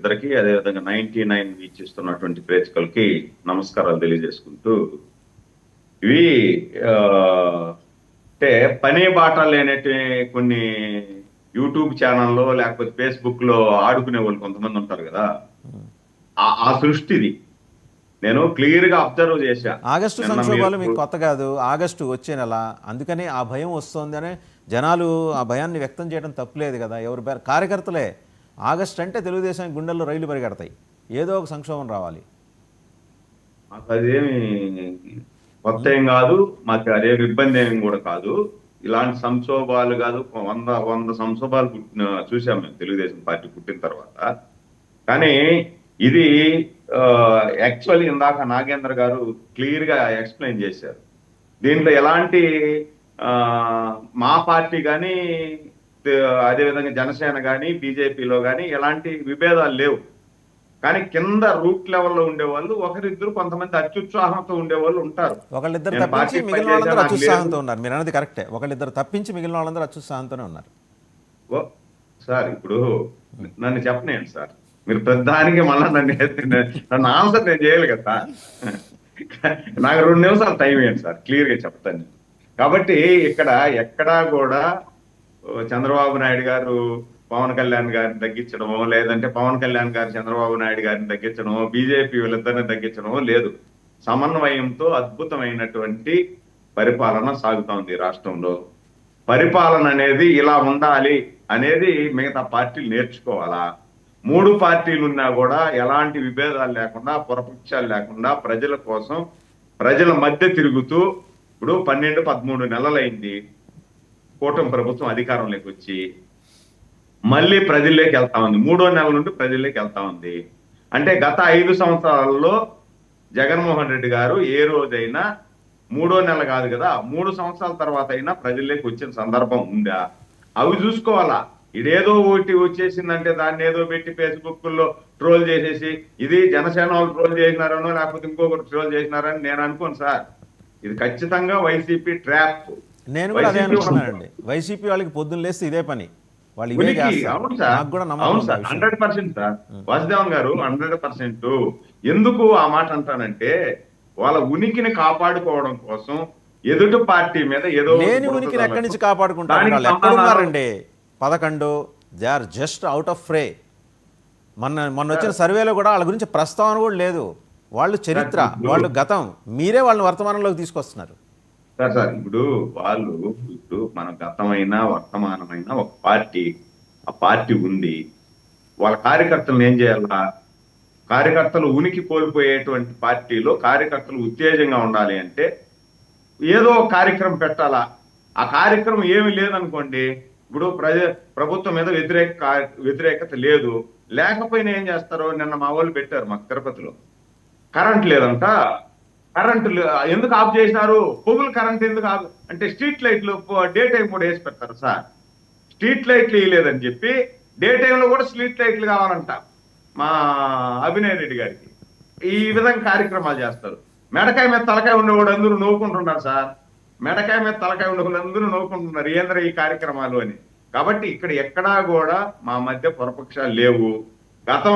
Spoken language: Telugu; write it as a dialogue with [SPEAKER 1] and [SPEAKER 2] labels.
[SPEAKER 1] ప్రేక్షకులందరికీ అదేవిధంగా 99 వీక్షిస్తున్నటువంటి ప్రేక్షకులకి నమస్కారాలు తెలియజేసుకుంటూ ఇవి ఆ, అంటే పని బాట లేనట్టు కొన్ని యూట్యూబ్ ఛానల్లో లేకపోతే ఫేస్బుక్ లో ఆడుకునే వాళ్ళు కొంతమంది ఉంటారు కదా, ఆ సృష్టిది నేను క్లియర్ గా అబ్జర్వ్ చేశా.
[SPEAKER 2] ఆగస్టు
[SPEAKER 1] నిన్న మీరు
[SPEAKER 2] సంక్షోభాలు మీకు కొత్త కాదు. ఆగస్టు వచ్చే నెల, అందుకని ఆ భయం వస్తుందని జనాలు ఆ భయాన్ని వ్యక్తం చేయడం తప్పులేదు కదా. ఎవరు కార్యకర్తలే ఆగస్టు అంటే తెలుగుదేశం గుండెల్లో రైళ్లు పరిగెడతాయి. ఏదో ఒక సంక్షోభం రావాలి.
[SPEAKER 1] మాకు అదేమి కొత్త ఏం కాదు, మాకు అదేమి ఇబ్బంది ఏమి కూడా కాదు. ఇలాంటి సంక్షోభాలు కాదు, వంద వంద సంక్షోభాలు చూసాం మేము తెలుగుదేశం పార్టీ పుట్టిన తర్వాత. కానీ ఇది యాక్చువల్లీ ఇందాక నాగేంద్ర గారు క్లియర్ గా ఎక్స్ప్లెయిన్ చేశారు. దీంట్లో ఎలాంటి ఆ, మా పార్టీ కానీ అదేవిధంగా జనసేన కానీ బీజేపీలో కానీ ఎలాంటి విభేదాలు లేవు. కానీ కింద రూట్ లెవెల్లో ఉండేవాళ్ళు ఒకరిద్దరు కొంతమంది అత్యుత్సాహంతో ఉండేవాళ్ళు ఉంటారు.
[SPEAKER 2] ఒకళ్ళిద్దరు
[SPEAKER 1] నేను
[SPEAKER 2] తప్పించి
[SPEAKER 1] పార్టీకి
[SPEAKER 2] మిగిలిన
[SPEAKER 1] పనిచేసా,
[SPEAKER 2] వాళ్ళందరూ
[SPEAKER 1] నాకు
[SPEAKER 2] అత్యుత్సాహంతో
[SPEAKER 1] లేదు.
[SPEAKER 2] ఉన్నారు. మీరు అన్నది కరెక్టే. ఒకళ్ళిద్దరు తప్పించి మిగిలిన వాళ్ళందరూ అత్యుత్సాహంతోనే ఉన్నారు.
[SPEAKER 1] ఓ సార్, ఇప్పుడు నన్ను చెప్పనేయండి సార్. మీరు ప్రధానికి మళ్ళీ నన్ను ఆన్సర్ నేను చేయాలి కదా సార్. నాకు 2 నిమిషాలు టైం ఇవ్వండి సార్, క్లియర్ గా చెప్తాను. కాబట్టి ఇక్కడ ఎక్కడా కూడా చంద్రబాబు నాయుడు గారు పవన్ కళ్యాణ్ గారిని తగ్గించడమో, లేదంటే పవన్ కళ్యాణ్ గారు చంద్రబాబు నాయుడు గారిని తగ్గించడమో, బీజేపీ వీళ్ళిద్దరిని తగ్గించడమో లేదు. సమన్వయంతో అద్భుతమైనటువంటి పరిపాలన సాగుతోంది రాష్ట్రంలో. పరిపాలన అనేది ఇలా ఉండాలి అనేది మిగతా పార్టీలు నేర్చుకోవాలా. 3 పార్టీలు ఉన్నా కూడా ఎలాంటి విభేదాలు లేకుండా, పొరపక్షాలు లేకుండా ప్రజల కోసం ప్రజల మధ్య తిరుగుతూ, ఇప్పుడు 12-13 నెలలైంది కూటమి ప్రభుత్వం అధికారంలోకి వచ్చి, మళ్ళీ ప్రజల్లోకి వెళ్తా ఉంది. 3వ నెల నుండి ప్రజల్లోకి వెళ్తా ఉంది. అంటే గత 5 సంవత్సరాలలో జగన్మోహన్ రెడ్డి గారు ఏ రోజైనా 3వ నెల కాదు కదా, 3 సంవత్సరాల తర్వాత అయినా ప్రజల్లోకి వచ్చిన సందర్భం ఉందా? అవి చూసుకోవాలా. ఇదేదో ఒకటి వచ్చేసిందంటే దాన్ని ఏదో పెట్టి ఫేస్బుక్ లో ట్రోల్ చేసేసి ఇది జనసేన వాళ్ళు ట్రోల్ చేసినారనో లేకపోతే ఇంకొకరు ట్రోల్ చేసినారని నేను అనుకోను సార్. ఇది ఖచ్చితంగా వైసీపీ ట్రాప్.
[SPEAKER 2] నేను కూడా అదే అనుకున్నానండి. వైసీపీ వాళ్ళకి పొద్దున్న లేస్తే ఇదే పని. వాళ్ళు ఇవే చేస్తారు.
[SPEAKER 1] అవును సార్,
[SPEAKER 2] నాకు కూడా నమ్మకం
[SPEAKER 1] అవును
[SPEAKER 2] ఉంది ఆ
[SPEAKER 1] సార్,
[SPEAKER 2] విషయం.
[SPEAKER 1] 100% సార్. వాసుదేవన్ గారు 100%. ఎందుకు ఆ మాట అంటానంటే, వాళ్ళ ఉనికిని కాపాడుకోవడం కోసం ఎదుటి పార్టీ మీద ఏదో
[SPEAKER 2] లేని ఉనికిని ఎక్కడి నుంచి కాపాడుకుంటారు? వాళ్ళు ఎక్కడున్నారండి? 11 they are just out of fray. మొన్న వచ్చిన సర్వేలో కూడా వాళ్ళ గురించి ప్రస్తావన కూడా లేదు. వాళ్ళు చరిత్ర, వాళ్ళు గతం. మీరే వాళ్ళని వర్తమానంలోకి తీసుకొస్తున్నారు.
[SPEAKER 1] సార్ ఇప్పుడు వాళ్ళు, ఇప్పుడు మన గతమైనా వర్తమానమైన ఒక పార్టీ, ఆ పార్టీ ఉంది. వాళ్ళ కార్యకర్తలను ఏం చేయాలా? కార్యకర్తలు ఉనికి కోల్పోయేటువంటి పార్టీలో కార్యకర్తలు ఉత్తేజంగా ఉండాలి అంటే ఏదో ఒక కార్యక్రమం పెట్టాలా. ఆ కార్యక్రమం ఏమి లేదనుకోండి, ఇప్పుడు ప్రభుత్వం మీద వ్యతిరేకత లేదు, లేకపోయినా ఏం చేస్తారు? నిన్న మా వాళ్ళు పెట్టారు మాకు తిరుపతిలో, కరెంట్ లేదంట. కరెంటు ఎందుకు ఆఫ్ చేసినారు? పొగులు కరెంట్ ఎందుకు ఆఫ్ అంటే స్ట్రీట్ లైట్లు డే టైం కూడా వేసి పెడతారు సార్. స్ట్రీట్ లైట్లు వేయలేదని చెప్పి డే టైంలో కూడా స్ట్రీట్ లైట్లు కావాలంట మా అభినయ్ రెడ్డి గారికి. ఈ విధంగా కార్యక్రమాలు చేస్తారు. మెడకాయ మీద తలకాయ ఉండేవాడు అందరూ నవ్వుకుంటున్నారు సార్. మెడకాయ మీద తలకాయ ఉండేవాళ్ళు అందరూ నవ్వుకుంటున్నారు ఏంద్ర ఈ కార్యక్రమాలు అని. కాబట్టి ఇక్కడ ఎక్కడా కూడా మా మధ్య పొరపక్షాలు లేవు. గతం